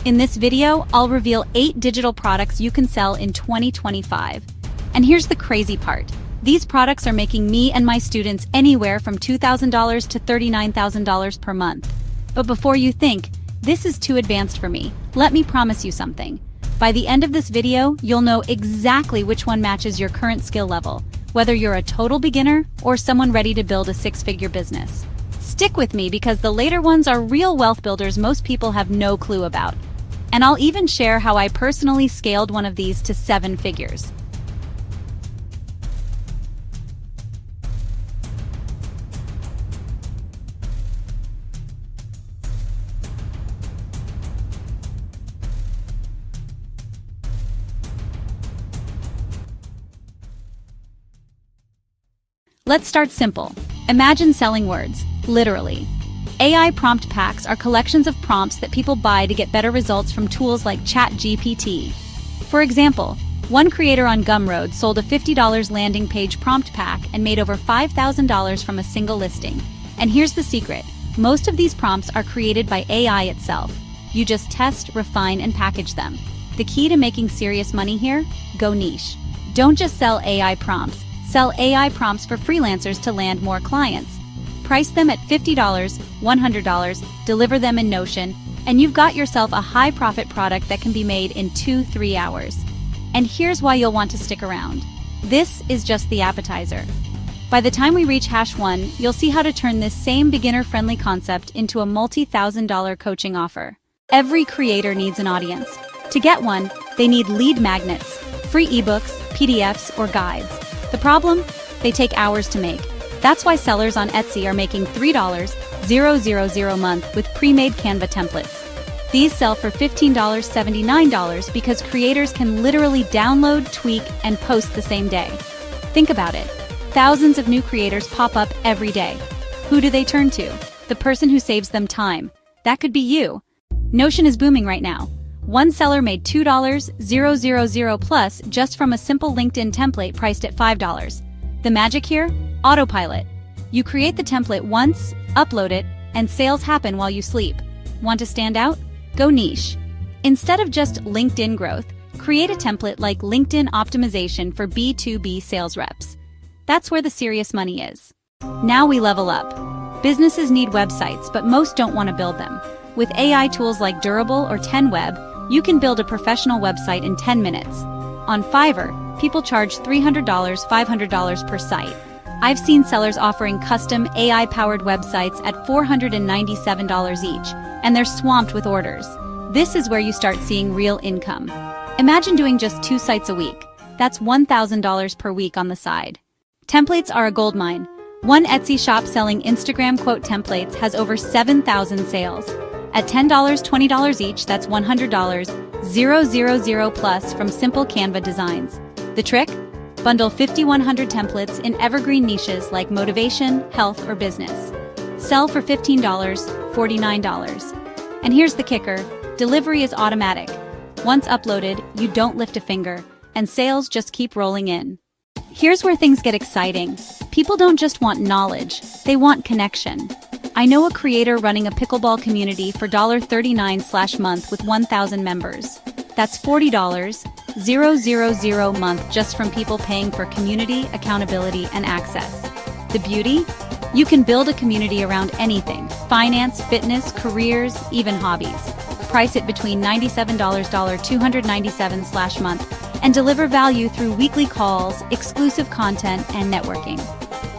In this video, I'll reveal 8 digital products you can sell in 2025. And here's the crazy part. These products are making me and my students anywhere from $2,000 to $39,000 per month. But before you think, this is too advanced for me, let me promise you something. By the end of this video, you'll know exactly which one matches your current skill level, whether you're a total beginner or someone ready to build a 6-figure business. Stick with me because the later ones are real wealth builders most people have no clue about. And I'll even share how I personally scaled one of these to 7 figures. Let's start simple. Imagine selling words, literally. AI prompt packs are collections of prompts that people buy to get better results from tools like ChatGPT. For example, one creator on Gumroad sold a $50 landing page prompt pack and made over $5,000 from a single listing. And here's the secret. Most of these prompts are created by AI itself. You just test, refine, and package them. The key to making serious money here? Go niche. Don't just sell AI prompts. Sell AI prompts for freelancers to land more clients. Price them at $50, $100, deliver them in Notion, and you've got yourself a high-profit product that can be made in 2-3 hours. And here's why you'll want to stick around. This is just the appetizer. By the time we reach #1, you'll see how to turn this same beginner-friendly concept into a multi-thousand-dollar coaching offer. Every creator needs an audience. To get one, they need lead magnets, free ebooks, PDFs, or guides. The problem? They take hours to make. That's why sellers on Etsy are making $3,000 a month with pre-made Canva templates. These sell for $15, $79 because creators can literally download, tweak, and post the same day. Think about it. Thousands of new creators pop up every day. Who do they turn to? The person who saves them time. That could be you. Notion is booming right now. One seller made $2,000 plus just from a simple LinkedIn template priced at $5. The magic here? Autopilot. You create the template once, upload it, and sales happen while you sleep. Want to stand out? Go niche. Instead of just LinkedIn growth, create a template like LinkedIn optimization for B2B sales reps. That's where the serious money is. Now we level up. Businesses need websites, but most don't want to build them. With AI tools like Durable or 10Web, you can build a professional website in 10 minutes. On Fiverr, people charge $300, $500 per site. I've seen sellers offering custom AI-powered websites at $497 each, and they're swamped with orders. This is where you start seeing real income. Imagine doing just 2 sites a week. That's $1,000 per week on the side. Templates are a goldmine. One Etsy shop selling Instagram quote templates has over 7,000 sales. At $10, $20 each, that's $100, 000 plus from simple Canva designs. The trick? Bundle 5,100 templates in evergreen niches like motivation, health, or business. Sell for $15, $49. And here's the kicker, delivery is automatic. Once uploaded, you don't lift a finger, and sales just keep rolling in. Here's where things get exciting. People don't just want knowledge, they want connection. I know a creator running a pickleball community for $39/month with 1,000 members. That's $40, 000 month just from people paying for community, accountability, and access. The beauty? You can build a community around anything, finance, fitness, careers, even hobbies. Price it between $97 $297/month and deliver value through weekly calls, exclusive content, and networking.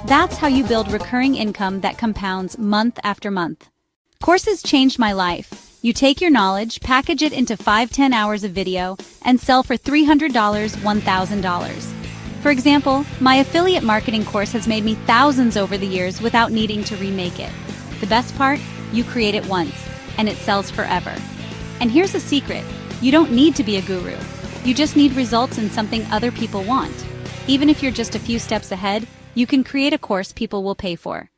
That's how you build recurring income that compounds month after month. Courses changed my life. You take your knowledge, package it into 5-10 hours of video, and sell for $300, $1,000. For example, my affiliate marketing course has made me thousands over the years without needing to remake it. The best part? You create it once, and it sells forever. And here's a secret. You don't need to be a guru. You just need results in something other people want. Even if you're just a few steps ahead, you can create a course people will pay for.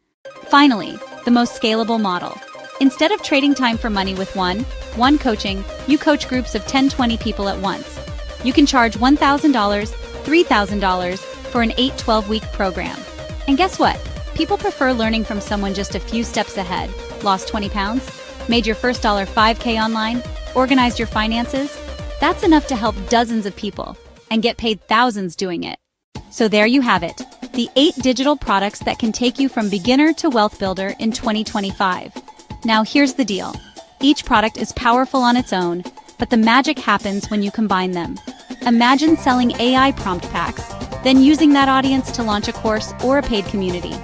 Finally, the most scalable model. Instead of trading time for money with one coaching, you coach groups of 10-20 people at once. You can charge $1,000, $3,000 for an 8-12-week program. And guess what? People prefer learning from someone just a few steps ahead. Lost 20 pounds? Made your first $5K online? Organized your finances? That's enough to help dozens of people and get paid thousands doing it. So there you have it, the 8 digital products that can take you from beginner to wealth builder in 2025. Now here's the deal. Each product is powerful on its own, but the magic happens when you combine them. Imagine selling AI prompt packs, then using that audience to launch a course or a paid community.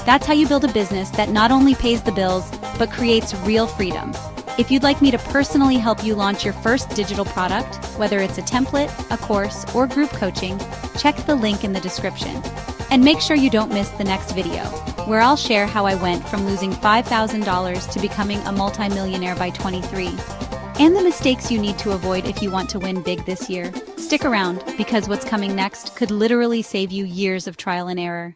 That's how you build a business that not only pays the bills, but creates real freedom. If you'd like me to personally help you launch your first digital product, whether it's a template, a course, or group coaching, check the link in the description. And make sure you don't miss the next video, where I'll share how I went from losing $5,000 to becoming a multimillionaire by 23, and the mistakes you need to avoid if you want to win big this year. Stick around, because what's coming next could literally save you years of trial and error.